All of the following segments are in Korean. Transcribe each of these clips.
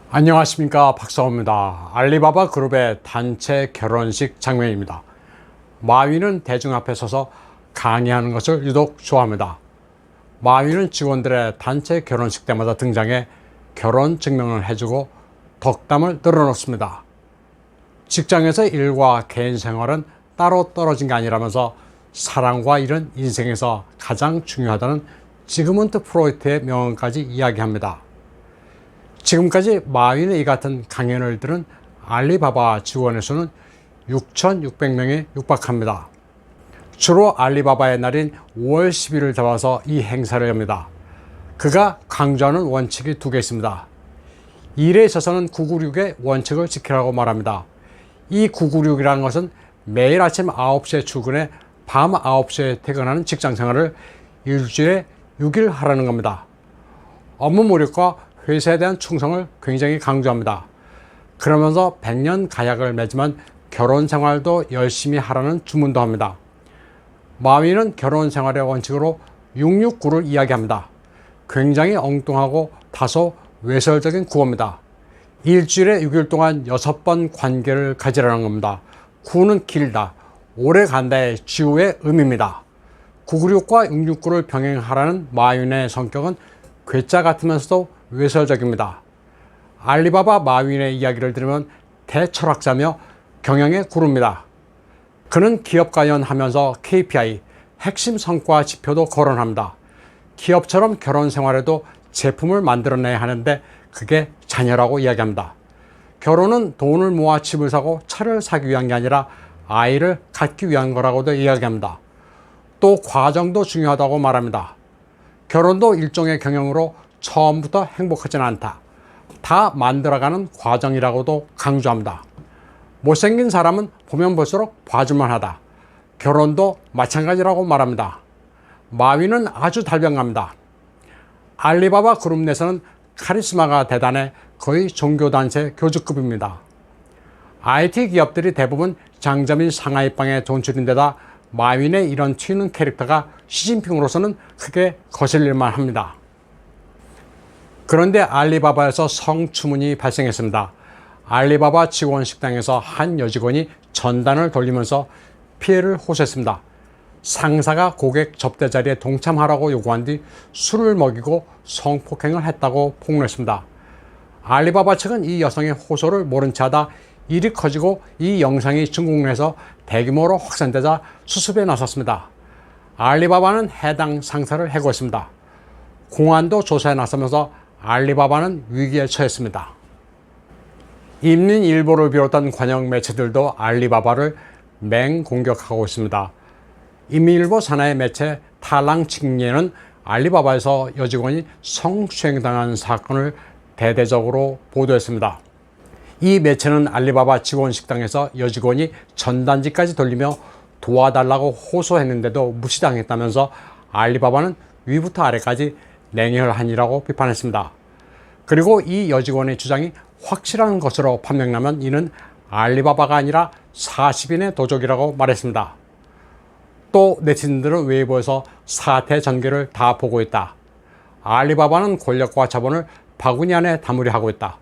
안녕하십니까, 박사호입니다. 알리바바 그룹의 단체 결혼식 장면입니다. 마윈은 대중 앞에 서서 강의하는 것을 유독 좋아합니다. 마윈은 직원들의 단체 결혼식 때마다 등장해 결혼 증명을 해주고 덕담을 늘어놓습니다. 직장에서 일과 개인 생활은 따로 떨어진 게 아니라면서 사랑과 일은 인생에서 가장 중요하다는 지그문트 프로이트의 명언까지 이야기합니다. 지금까지 마윈의 이 같은 강연을 들은 알리바바 직원의 수는 6,600명에 육박합니다. 주로 알리바바의 날인 5월 10일을 잡아서 이 행사를 엽니다. 그가 강조하는 원칙이 두 개 있습니다. 일에 있어서는 996의 원칙을 지키라고 말합니다. 이 996이라는 것은 매일 아침 9시에 출근해 밤 9시에 퇴근하는 직장 생활을 일주일에 6일 하라는 겁니다. 업무 몰입과 회사에 대한 충성을 굉장히 강조합니다. 그러면서 100년 가약을 맺으면 결혼 생활도 열심히 하라는 주문도 합니다. 마윈은 결혼 생활의 원칙으로 669를 이야기합니다. 굉장히 엉뚱하고 다소 외설적인 구호입니다. 일주일에 6일 동안 6번 관계를 가지라는 겁니다. 9는 길다, 오래 간다의 지우의 의미입니다. 996과 669를 병행하라는 마윈의 성격은 괴짜 같으면서도 외설적입니다. 알리바바 마윈의 이야기를 들으면 대철학자며 경영의 구루입니다. 그는 기업가연하면서 KPI, 핵심 성과 지표도 거론합니다. 기업처럼 결혼 생활에도 제품을 만들어내야 하는데 그게 자녀라고 이야기합니다. 결혼은 돈을 모아 집을 사고 차를 사기 위한 게 아니라 아이를 갖기 위한 거라고도 이야기합니다. 또 과정도 중요하다고 말합니다. 결혼도 일종의 경영으로 처음부터 행복하지는 않다. 다 만들어가는 과정이라고도 강조합니다. 못생긴 사람은 보면 볼수록 봐줄만 하다. 결혼도 마찬가지라고 말합니다. 마윈은 아주 달변갑니다. 알리바바 그룹 내에서는 카리스마가 대단해 거의 종교단체 교주급입니다. IT 기업들이 대부분 장점인 상하이빵의 돈줄인데다 마윈의 이런 튀는 캐릭터가 시진핑으로서는 크게 거슬릴만 합니다. 그런데 알리바바에서 성추문이 발생했습니다. 알리바바 직원 식당에서 한 여직원이 전단을 돌리면서 피해를 호소했습니다. 상사가 고객 접대 자리에 동참하라고 요구한 뒤 술을 먹이고 성폭행을 했다고 폭로했습니다. 알리바바 측은 이 여성의 호소를 모른 채 하다 일이 커지고 이 영상이 중국 내에서 대규모로 확산되자 수습에 나섰습니다. 알리바바는 해당 상사를 해고했습니다. 공안도 조사에 나서면서 알리바바는 위기에 처했습니다. 인민일보를 비롯한 관영 매체들도 알리바바를 맹공격하고 있습니다. 인민일보 산하의 매체 탈랑칭예는 알리바바에서 여직원이 성추행당한 사건을 대대적으로 보도했습니다. 이 매체는 알리바바 직원 식당에서 여직원이 전단지까지 돌리며 도와달라고 호소했는데도 무시당했다면서 알리바바는 위부터 아래까지 냉혈한이라고 비판했습니다. 그리고 이 여직원의 주장이 확실한 것으로 판명나면 이는 알리바바가 아니라 40인의 도적이라고 말했습니다. 또 네티즌들은 웨이보에서 사태 전개를 다 보고 있다. 알리바바는 권력과 자본을 바구니 안에 담으려 하고 있다.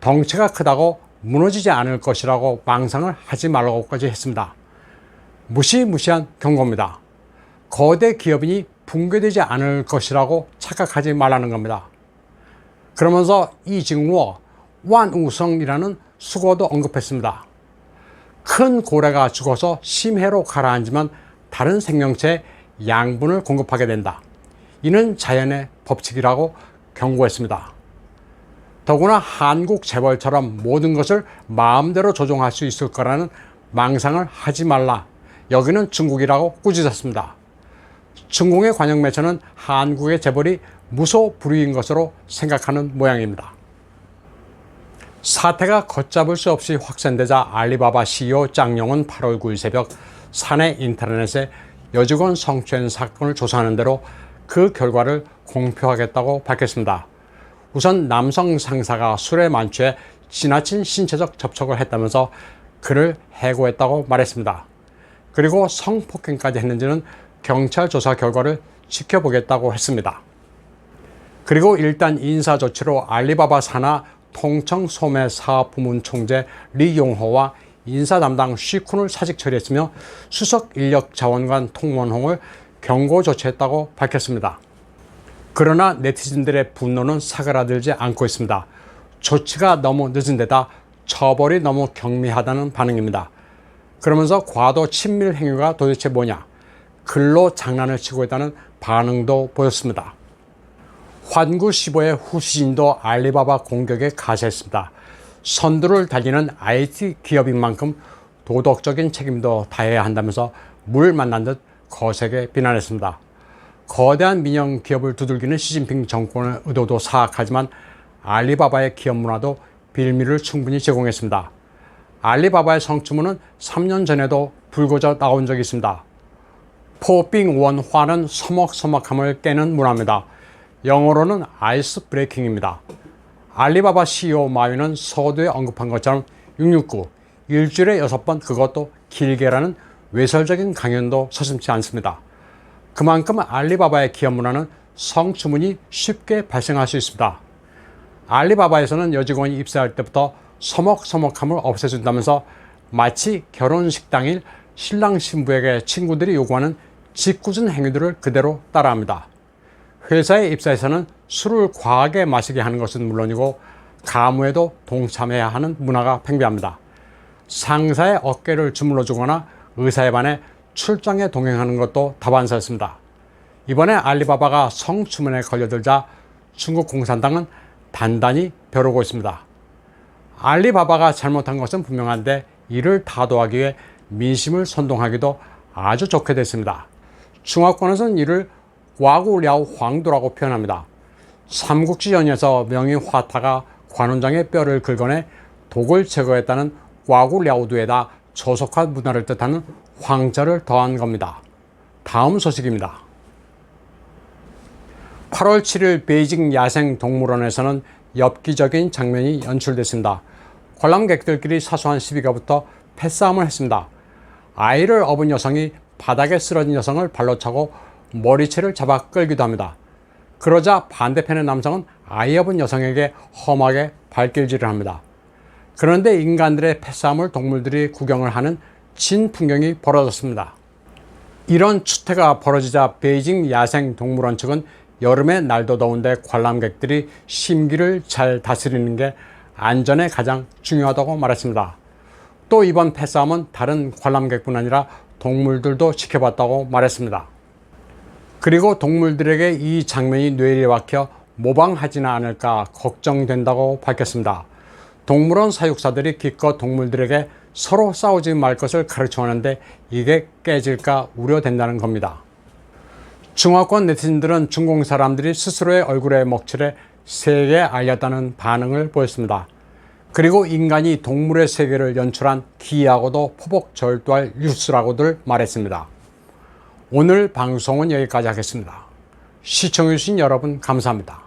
덩치가 크다고 무너지지 않을 것이라고 망상을 하지 말라고까지 했습니다. 무시무시한 경고입니다. 거대 기업인이 붕괴되지 않을 것이라고 착각하지 말라는 겁니다. 그러면서 이징워, 완우성이라는 수고도 언급했습니다. 큰 고래가 죽어서 심해로 가라앉으면 다른 생명체에 양분을 공급하게 된다. 이는 자연의 법칙이라고 경고했습니다. 더구나 한국 재벌처럼 모든 것을 마음대로 조종할 수 있을 거라는 망상을 하지 말라. 여기는 중국이라고 꾸짖었습니다. 중국의 관영 매체는 한국의 재벌이 무소불위인 것으로 생각하는 모양입니다. 사태가 걷잡을 수 없이 확산되자 알리바바 CEO 짱용은 8월 9일 새벽 사내 인터넷에 여직원 성추행 사건을 조사하는 대로 그 결과를 공표하겠다고 밝혔습니다. 우선 남성 상사가 술에 만취해 지나친 신체적 접촉을 했다면서 그를 해고했다고 말했습니다. 그리고 성폭행까지 했는지는 경찰 조사 결과를 지켜보겠다고 했습니다. 그리고 일단 인사조치로 알리바바 산하 통청소매사업부문총재 리용호와 인사 담당 쉬쿤을 사직 처리했으며 수석 인력자원관 통원홍을 경고 조치했다고 밝혔습니다. 그러나 네티즌들의 분노는 사그라들지 않고 있습니다. 조치가 너무 늦은 데다 처벌이 너무 경미하다는 반응입니다. 그러면서 과도 친밀 행위가 도대체 뭐냐, 글로 장난을 치고 있다는 반응도 보였습니다. 환구 15의 후시진도 알리바바 공격에 가세했습니다. 선두를 달리는 IT 기업인 만큼 도덕적인 책임도 다해야 한다면서 물 만난 듯 거세게 비난했습니다. 거대한 민영 기업을 두들기는 시진핑 정권의 의도도 사악하지만 알리바바의 기업 문화도 빌미를 충분히 제공했습니다. 알리바바의 성추문은 3년 전에도 불거져 나온 적이 있습니다. 포빙 원화는 서먹서먹함을 깨는 문화입니다. 영어로는 아이스 브레이킹입니다. 알리바바 CEO 마윈은 서두에 언급한 것처럼 669, 일주일에 6번, 그것도 길게라는 외설적인 강연도 서슴지 않습니다. 그만큼 알리바바의 기업 문화는 성추문이 쉽게 발생할 수 있습니다. 알리바바에서는 여직원이 입사할 때부터 서먹서먹함을 없애준다면서 마치 결혼식 당일 신랑 신부에게 친구들이 요구하는 짓궂은 행위들을 그대로 따라합니다. 회사에 입사해서는 술을 과하게 마시게 하는 것은 물론이고 가무에도 동참해야 하는 문화가 팽배합니다. 상사의 어깨를 주물러 주거나 의사에 반해 출장에 동행하는 것도 다반사였습니다. 이번에 알리바바가 성추문에 걸려들자 중국 공산당은 단단히 벼르고 있습니다. 알리바바가 잘못한 것은 분명한데 이를 타도하기 위해 민심을 선동하기도 아주 좋게 됐습니다. 중화권에서는 이를 와구랴오 황도라고 표현합니다. 삼국지 연에서 명의화타가 관원장의 뼈를 긁어내 독을 제거했다는 와구랴오두에다 조속한 문화를 뜻하는 황자를 더한 겁니다. 다음 소식입니다. 8월 7일 베이징 야생동물원에서는 엽기적인 장면이 연출됐습니다. 관람객들끼리 사소한 시비가 붙어 패싸움을 했습니다. 아이를 업은 여성이 바닥에 쓰러진 여성을 발로 차고 머리채를 잡아 끌기도 합니다. 그러자 반대편의 남성은 아이 업은 여성에게 험하게 발길질을 합니다. 그런데 인간들의 패싸움을 동물들이 구경을 하는 진풍경이 벌어졌습니다. 이런 추태가 벌어지자 베이징 야생동물원 측은 여름에 날도 더운데 관람객들이 심기를 잘 다스리는 게 안전에 가장 중요하다고 말했습니다. 또 이번 패싸움은 다른 관람객뿐 아니라 동물들도 지켜봤다고 말했습니다. 그리고 동물들에게 이 장면이 뇌리에 박혀 모방하지는 않을까 걱정된다고 밝혔습니다. 동물원 사육사들이 기껏 동물들에게 서로 싸우지 말 것을 가르쳐하는데 이게 깨질까 우려된다는 겁니다. 중화권 네티즌들은 중공 사람들이 스스로의 얼굴에 먹칠해 세계에 알렸다는 반응을 보였습니다. 그리고 인간이 동물의 세계를 연출한 기이하고도 포복절도할 뉴스라고들 말했습니다. 오늘 방송은 여기까지 하겠습니다. 시청해주신 여러분 감사합니다.